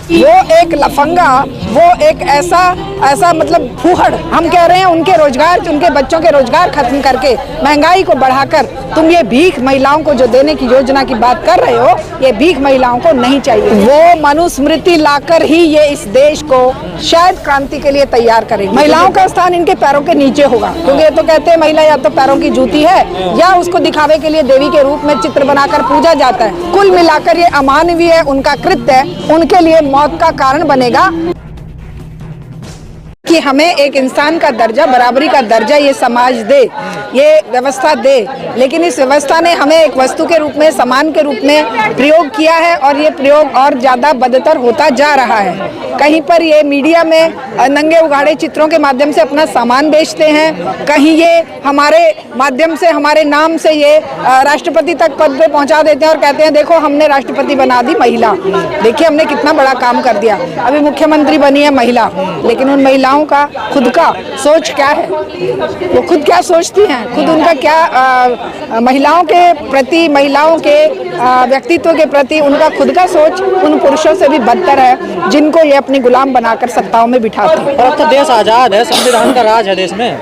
वो एक लफंगा, वो एक ऐसा मतलब फूहड़। हम कह रहे हैं उनके रोजगार, उनके बच्चों के रोजगार खत्म करके महंगाई को बढ़ाकर तुम ये भीख महिलाओं को जो देने की योजना की बात कर रहे हो, ये भीख महिलाओं को नहीं चाहिए। वो मनुस्मृति लाकर ही ये इस देश को शायद क्रांति के लिए तैयार करेगी। महिलाओं का स्थान इनके पैरों के नीचे होगा, क्योंकि ये तो कहते हैं महिला या तो पैरों की जूती है या उसको दिखावे के लिए देवी के रूप में चित्र बनाकर पूजा जाता है। कुल मिलाकर ये अमानवीय है, उनका कृत्य है, उनके लिए मौत का कारण बनेगा। कि हमें एक इंसान का दर्जा, बराबरी का दर्जा ये समाज दे, ये व्यवस्था दे, लेकिन इस व्यवस्था ने हमें एक वस्तु के रूप में, सामान के रूप में प्रयोग किया है और ये प्रयोग और ज़्यादा बदतर होता जा रहा है। कहीं पर ये मीडिया में नंगे उघाड़े चित्रों के माध्यम से अपना सामान बेचते हैं, कहीं ये हमारे माध्यम से, हमारे नाम से ये राष्ट्रपति तक पद पे पहुंचा देते हैं और कहते हैं देखो हमने राष्ट्रपति बना दी महिला, देखिए हमने कितना बड़ा काम कर दिया। अभी मुख्यमंत्री बनी है महिला, लेकिन उन महिलाओं का खुद का सोच क्या है, वो खुद क्या सोचती हैं, खुद उनका क्या महिलाओं के प्रति, महिलाओं के व्यक्तित्व के प्रति उनका खुद का सोच उन पुरुषों से भी बदतर है जिनको ये अपनी गुलाम बनाकर सत्ताओं में बिठाते हैं। और अब तो देश आजाद है, संविधान का राज है देश में।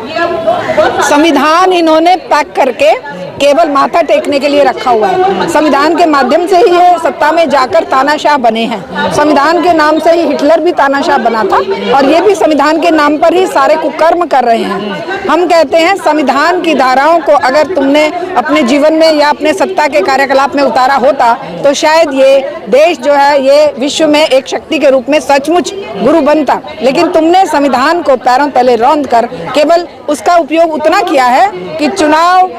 संविधान इन्होंने पैक करके केवल माथा टेकने के लिए रखा हुआ है। संविधान के माध्यम से ही ये सत्ता में जाकर तानाशाह बने हैं। संविधान के नाम से ही हिटलर भी तानाशाह बना था और ये भी संविधान के नाम पर ही सारे कुकर्म कर रहे हैं। हम कहते हैं संविधान की धाराओं को अगर तुमने अपने जीवन में या अपने सत्ता के कार्यकलाप में उतारा होता तो शायद ये देश जो है ये विश्व में एक शक्ति के रूप में सचमुच गुरु बनता। लेकिन तुमने संविधान को पैरों तले रौंद कर केवल उसका उपयोग उतना किया है कि चुनाव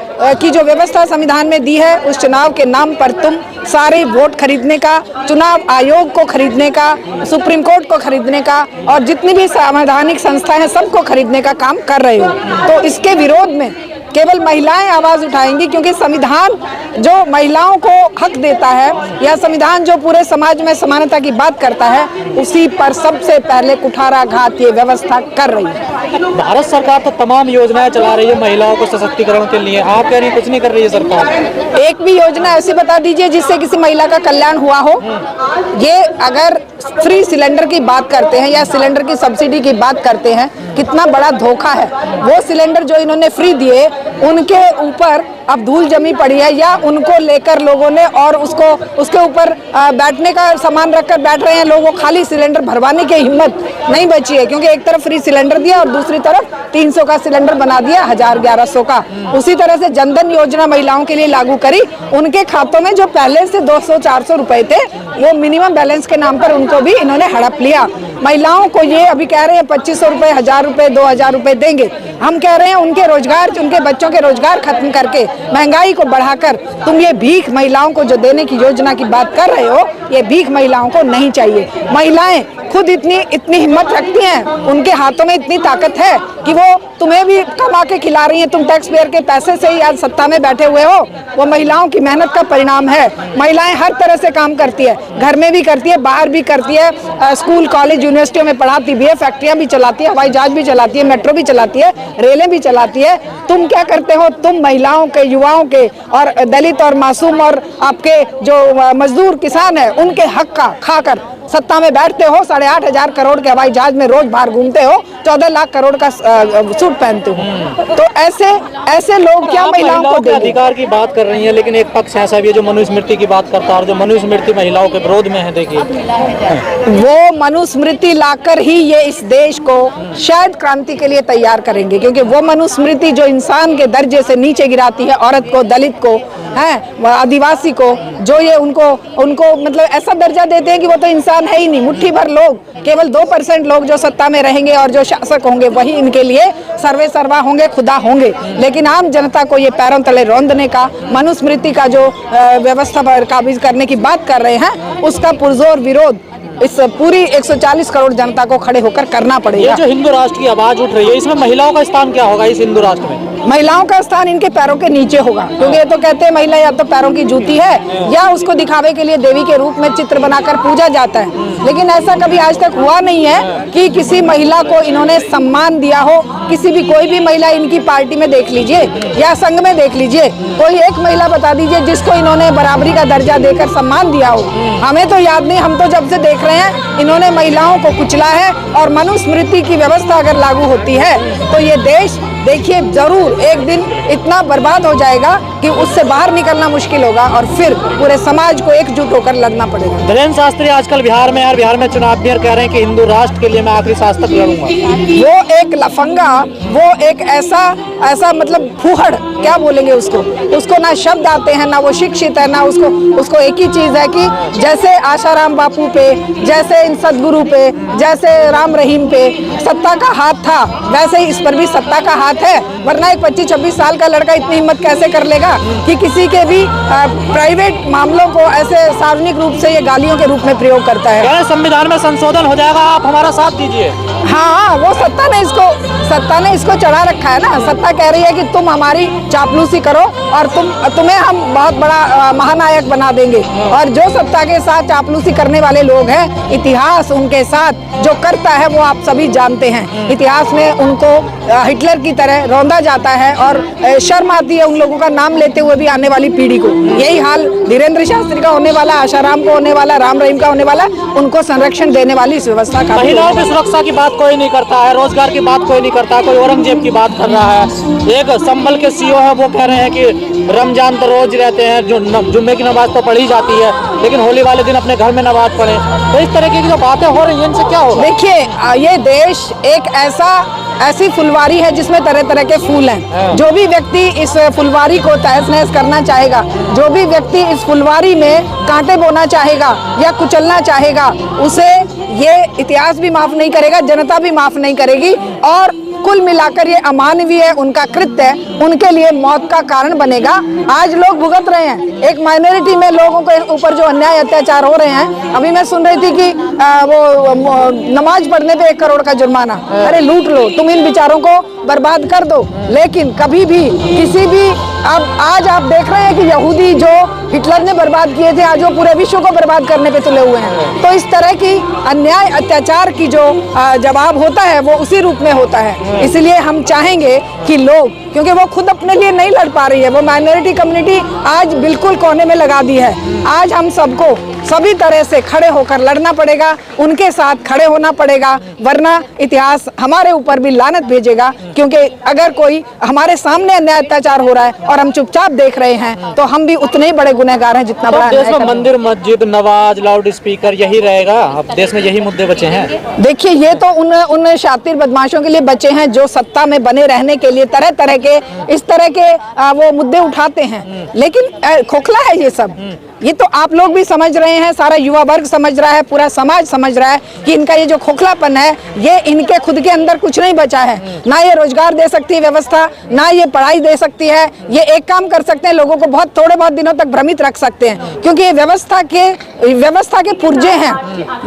की जो व्यवस्था संविधान में दी है उस चुनाव के नाम पर तुम सारे वोट खरीदने का, चुनाव आयोग को खरीदने का, सुप्रीम कोर्ट को खरीदने का और जितनी भी संवैधानिक संस्था है सबको खरीदने का काम कर रहे हो। तो इसके विरोध में केवल महिलाएं आवाज उठाएंगी, क्योंकि संविधान जो महिलाओं को हक देता है या संविधान जो पूरे समाज में समानता की बात करता है उसी पर सबसे पहले कुठाराघात ये व्यवस्था कर रही है। भारत सरकार तो तमाम योजनाएं चला रही है महिलाओं को सशक्तिकरण के लिए, आप कह रही हैं कुछ नहीं कर रही है सरकार। एक भी योजना ऐसी बता दीजिए जिससे किसी महिला का कल्याण हुआ हो। ये अगर फ्री सिलेंडर की बात करते हैं या सिलेंडर की सब्सिडी की बात करते हैं, कितना बड़ा धोखा है। वो सिलेंडर जो इन्होंने फ्री दिए उनके ऊपर अब धूल जमी पड़ी है या उनको लेकर लोगों ने और उसके ऊपर बैठने का सामान रखकर बैठ रहे हैं लोग। वो खाली सिलेंडर भरवाने की हिम्मत नहीं बची है, क्योंकि एक तरफ फ्री सिलेंडर दिया और दूसरी तरफ 300 का सिलेंडर बना दिया, 1000-1100 का। उसी तरह से जनधन योजना महिलाओं के लिए लागू करी, उनके खातों में जो पहले से 200-400 रुपए थे वो मिनिमम बैलेंस के नाम पर उनको भी इन्होंने हड़प लिया। महिलाओं को ये अभी कह रहे हैं 2500 रुपए, 1000 रुपए, 2000 रुपए देंगे। हम कह रहे हैं उनके रोजगार, उनके बच्चों के रोजगार खत्म करके महंगाई को बढ़ाकर तुम ये भीख महिलाओं को जो देने की योजना की बात कर रहे हो, ये भीख महिलाओं को नहीं चाहिए। महिलाएं खुद इतनी हिम्मत रखती हैं, उनके हाथों में इतनी ताकत है कि वो तुम्हें भी कमा के खिला रही हैं। तुम टैक्स पेयर के पैसे से ही आज सत्ता में बैठे हुए हो, वो महिलाओं की मेहनत का परिणाम है। महिलाएं हर तरह से काम करती है, घर में भी करती है, बाहर भी करती है, स्कूल कॉलेज यूनिवर्सिटियों में पढ़ाती भी है, फैक्ट्रियां भी चलाती है, हवाई जहाज भी चलाती है, मेट्रो भी चलाती है, रेलें भी चलाती है। तुम क्या करते हो? तुम महिलाओं के, युवाओं के और दलित और मासूम और आपके जो मजदूर किसान है उनके हक का खाकर सत्ता में बैठते हो। 8,500 करोड़ के हवाई जहाज में रोज बाहर घूमते हो, 14 लाख करोड़ का सूट पहनते हो। तो ऐसे लोग क्या महिलाओं को के अधिकार की बात कर रही है, लेकिन एक पक्ष ऐसा भी है जो मनुस्मृति की बात करता है और जो मनुस्मृति महिलाओं के विरोध में है। देखिए वो मनुस्मृति लाकर ही ये इस देश को शायद क्रांति के लिए तैयार करेंगे, क्योंकि वो मनुस्मृति जो इंसान के दर्जे से नीचे गिराती है औरत को, दलित को, है आदिवासी को, जो ये उनको मतलब ऐसा दर्जा देते हैं कि वो तो इंसान है ही नहीं। मुट्ठी भर लोग, केवल 2% लोग जो सत्ता में रहेंगे और जो शासक होंगे वही इनके लिए सर्वे सर्वा होंगे, खुदा होंगे। लेकिन आम जनता को ये पैरों तले रौंदने का, मनुस्मृति का जो व्यवस्था पर काबिज करने की बात कर रहे हैं, उसका पुरजोर विरोध इस पूरी 140 करोड़ जनता को खड़े होकर करना पड़ेगा। ये जो हिंदू राष्ट्र की आवाज उठ रही है, इसमें महिलाओं का स्थान क्या होगा? इस हिंदू राष्ट्र में महिलाओं का स्थान इनके पैरों के नीचे होगा, क्योंकि ये तो कहते हैं महिला या तो पैरों की जूती है या उसको दिखावे के लिए देवी के रूप में चित्र बनाकर पूजा जाता है। लेकिन ऐसा कभी आज तक हुआ नहीं है कि किसी महिला को इन्होंने सम्मान दिया हो। किसी भी कोई भी महिला इनकी पार्टी में देख लीजिए या संघ में देख लीजिए, कोई एक महिला बता दीजिए जिसको इन्होंने बराबरी का दर्जा देकर सम्मान दिया हो। हमें तो याद नहीं, हम तो जब से देख देख रहे हैं, इन्होंने महिलाओं को कुचला है। और मनुस्मृति की व्यवस्था अगर लागू होती है तो ये देश देखिए जरूर एक दिन इतना बर्बाद हो जाएगा कि उससे बाहर निकलना मुश्किल होगा और फिर पूरे समाज को एकजुट होकर लड़ना पड़ेगा। धीरेन्द्र शास्त्री आजकल बिहार में यार, बिहार में चुनाव भी कह रहे हैं कि हिंदू राष्ट्र के लिए मैं आखिरी सांस तक लड़ूंगा। वो एक लफंगा, वो एक ऐसा मतलब फूहड़, क्या बोलेंगे उसको ना शब्द आते हैं, ना वो शिक्षित है, ना उसको एक ही चीज है कि जैसे आशाराम बापू पे, जैसे इन सदगुरु पे, जैसे राम रहीम पे सत्ता का हाथ था, वैसे ही इस पर भी सत्ता का हाथ है। वरना एक 25-26 साल का लड़का इतनी हिम्मत कैसे कर लेगा कि किसी के भी प्राइवेट मामलों को ऐसे सार्वजनिक रूप से ये गालियों के रूप में प्रयोग करता है। संविधान में संशोधन हो जाएगा, आप हमारा साथ दीजिए। हाँ, वो सत्ता ने इसको चढ़ा रखा है ना। सत्ता कह रही है कि तुम हमारी चापलूसी करो और तुम्हें हम बहुत बड़ा महानायक बना देंगे। और जो सत्ता के साथ चापलूसी करने वाले लोग हैं, इतिहास उनके साथ जो करता है वो आप सभी जानते हैं। इतिहास में उनको हिटलर की तरह रौंदा जाता है और शर्म आती है उन लोगों का नाम लेते हुए भी आने वाली पीढ़ी को। यही हाल धीरेन्द्र शास्त्री का होने वाला, आशाराम को होने वाला, राम रहीम का होने वाला। उनको संरक्षण देने वाली इस व्यवस्था का। महिलाओं की सुरक्षा की बात कोई नहीं करता है, रोजगार की बात कोई नहीं करता है, कोई औरंगजेब की बात कर रहा है। एक संभल के सीईओ है, वो कह रहे हैं कि रमजान तो रोज रहते हैं, जो जुम्मे की नमाज तो पढ़ी जाती है, लेकिन होली वाले दिन अपने घर में नमाज पढ़े। तो इस तरह की जो बातें हो रही हैं, इनसे क्या होगा? देखिए, ये देश एक ऐसी फुलवारी है जिसमें तरह तरह के फूल हैं। जो भी व्यक्ति इस फुलवारी को तहस नहस करना चाहेगा, जो भी व्यक्ति इस फुलवारी में कांटे बोना चाहेगा या कुचलना चाहेगा, उसे ये इतिहास भी माफ नहीं करेगा, जनता भी माफ नहीं करेगी। और कुल मिलाकर ये अमानवीय उनका कृत्य उनके लिए मौत का कारण बनेगा। आज लोग भुगत रहे हैं, एक माइनॉरिटी में लोगों के ऊपर जो अन्याय अत्याचार हो रहे हैं। अभी मैं सुन रही थी कि वो नमाज पढ़ने पे 1 करोड़ का जुर्माना। अरे लूट लो, तुम इन विचारों को बर्बाद कर दो। लेकिन कभी भी किसी भी आज आप देख रहे हैं कि यहूदी जो हिटलर ने बर्बाद किए थे, आज वो पूरे विश्व को बर्बाद करने पे तुले हुए हैं। तो इस तरह की अन्याय अत्याचार की जो जवाब होता है वो उसी रूप में होता है। इसलिए हम चाहेंगे कि लोग, क्योंकि वो खुद अपने लिए नहीं लड़ पा रही है, वो माइनॉरिटी कम्युनिटी आज बिल्कुल कोने में लगा दी है। आज हम सबको सभी तरह से खड़े होकर लड़ना पड़ेगा, उनके साथ खड़े होना पड़ेगा, वरना इतिहास हमारे ऊपर भी लानत भेजेगा। क्योंकि अगर कोई हमारे सामने अन्याय अत्याचार हो रहा है और हम चुपचाप देख रहे हैं, तो हम भी उतने ही बड़े गुनहगार हैं जितना बड़ा देश में मंदिर, मस्जिद, नमाज, लाउड स्पीकर यही रहेगा। अब देश में यही मुद्दे बचे हैं। देखिए, ये तो उन शातिर बदमाशों के लिए बचे हैं जो सत्ता में बने रहने के लिए तरह तरह के इस तरह के वो मुद्दे उठाते हैं। लेकिन खोखला है ये सब। ये तो आप लोग भी समझ रहे हैं, सारा युवा वर्ग समझ रहा है, पूरा समाज समझ रहा है कि इनका ये जो खोखलापन है, ये इनके खुद के अंदर कुछ नहीं बचा है। ना ये रोजगार दे सकती है व्यवस्था, ना ये पढ़ाई दे सकती है। ये एक काम कर सकते हैं, लोगों को थोड़े बहुत दिनों तक भ्रमित रख सकते हैं, क्योंकि ये व्यवस्था के पुर्जे हैं।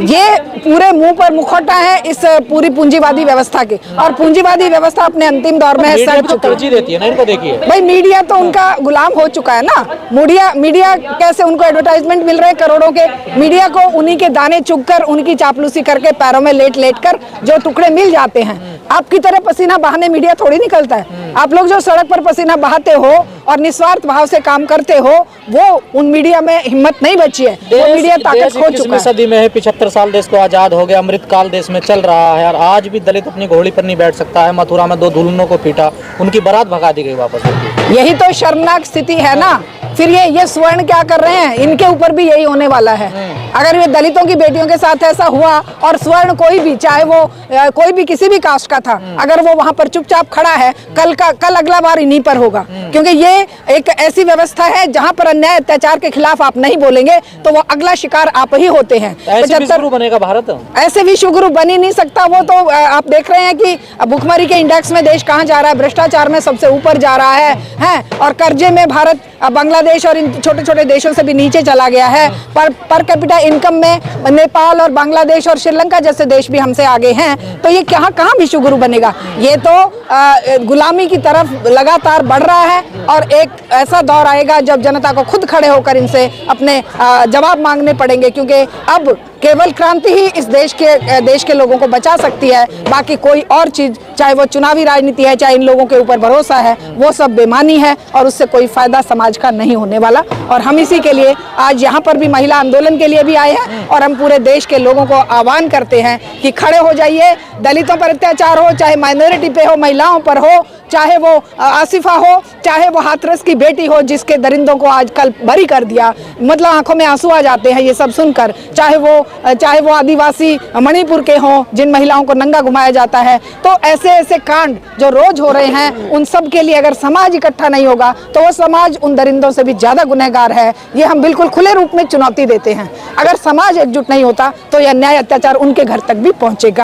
ये पूरे मुंह पर मुखौटा है इस पूरी पूंजीवादी व्यवस्था के। और पूंजीवादी व्यवस्था अपने अंतिम दौर में है। तरजीह देती है ना इनको। देखिए भाई, मीडिया तो उनका गुलाम हो चुका है ना। मीडिया कैसे उनको एडवर्टाइजमेंट मिल रहे हैं करोड़ों के। मीडिया को उन्हीं के दाने चुगकर, उनकी चापलूसी करके, पैरों में लेट कर जो टुकड़े मिल जाते हैं। आपकी तरह पसीना बहाने मीडिया थोड़ी निकलता है। आप लोग जो सड़क पर पसीना बहाते हो और निस्वार्थ भाव से काम करते हो, वो उन मीडिया में हिम्मत नहीं बची है। वो मीडिया ताकत खो चुका है। सदी में है, 75 साल देश को आजाद हो गया, अमृतकाल देश में चल रहा है। और आज भी दलित अपनी घोड़ी पर नहीं बैठ सकता है। मथुरा में 2 दुल्हनों को पीटा, उनकी बारात भगा दी गई वापस। यही तो शर्मनाक स्थिति है ना। फिर ये स्वर्ण क्या कर रहे हैं, इनके ऊपर भी यही होने वाला है। अगर ये दलितों की बेटियों के साथ ऐसा हुआ और स्वर्ण कोई भी, चाहे वो कोई भी किसी भी कास्ट का था, अगर वो वहां पर चुपचाप खड़ा है, कल अगला बार इन्हीं पर होगा। क्योंकि ये एक ऐसी व्यवस्था है जहां पर अन्याय अत्याचार के खिलाफ आप नहीं बोलेंगे तो वो अगला शिकार आप ही होते हैं। ऐसे विश्वगुरु बनेगा भारत? ऐसे विश्वगुरु बन ही नहीं सकता। वो तो आप देख रहे हैं कि भुखमरी के इंडेक्स में देश कहाँ जा रहा है, भ्रष्टाचार में सबसे ऊपर जा रहा है और कर्जे में भारत बांग्लादेश और इन छोटे छोटे देशों से भी नीचे चला गया है। पर कैपिटा इनकम में नेपाल और बांग्लादेश और श्रीलंका जैसे देश भी हमसे आगे हैं। तो ये कहाँ विश्वगुरु बनेगा? ये तो गुलामी की तरफ लगातार बढ़ रहा है। और एक ऐसा दौर आएगा जब जनता को खुद खड़े होकर इनसे अपने जवाब मांगने पड़ेंगे, क्योंकि अब केवल क्रांति ही इस देश के लोगों को बचा सकती है। बाकी कोई और चीज, चाहे वो चुनावी राजनीति है, चाहे इन लोगों के ऊपर भरोसा है, वो सब बेमानी है और उससे कोई फायदा समाज का नहीं होने वाला। और हम इसी के लिए आज यहाँ पर भी महिला आंदोलन के लिए भी आए हैं और हम पूरे देश के लोगों को आह्वान करते हैं कि खड़े हो जाइए। दलितों पर अत्याचार हो, चाहे माइनॉरिटी पे हो, महिलाओं पर हो, चाहे वो आसिफा हो, चाहे वो हाथरस की बेटी हो जिसके दरिंदों को आज कल बरी कर दिया, मतलब आंखों में आंसू आ जाते हैं ये सब सुनकर। चाहे वो आदिवासी मणिपुर के हों जिन महिलाओं को नंगा घुमाया जाता है। तो ऐसे ऐसे कांड जो रोज हो रहे हैं, उन सब के लिए अगर समाज इकट्ठा नहीं होगा तो वो समाज उन दरिंदों से भी ज्यादा गुनहगार है। ये हम बिल्कुल खुले रूप में चुनौती देते हैं। अगर समाज एकजुट नहीं होता तो यह अन्याय अत्याचार उनके घर तक भी पहुंचेगा।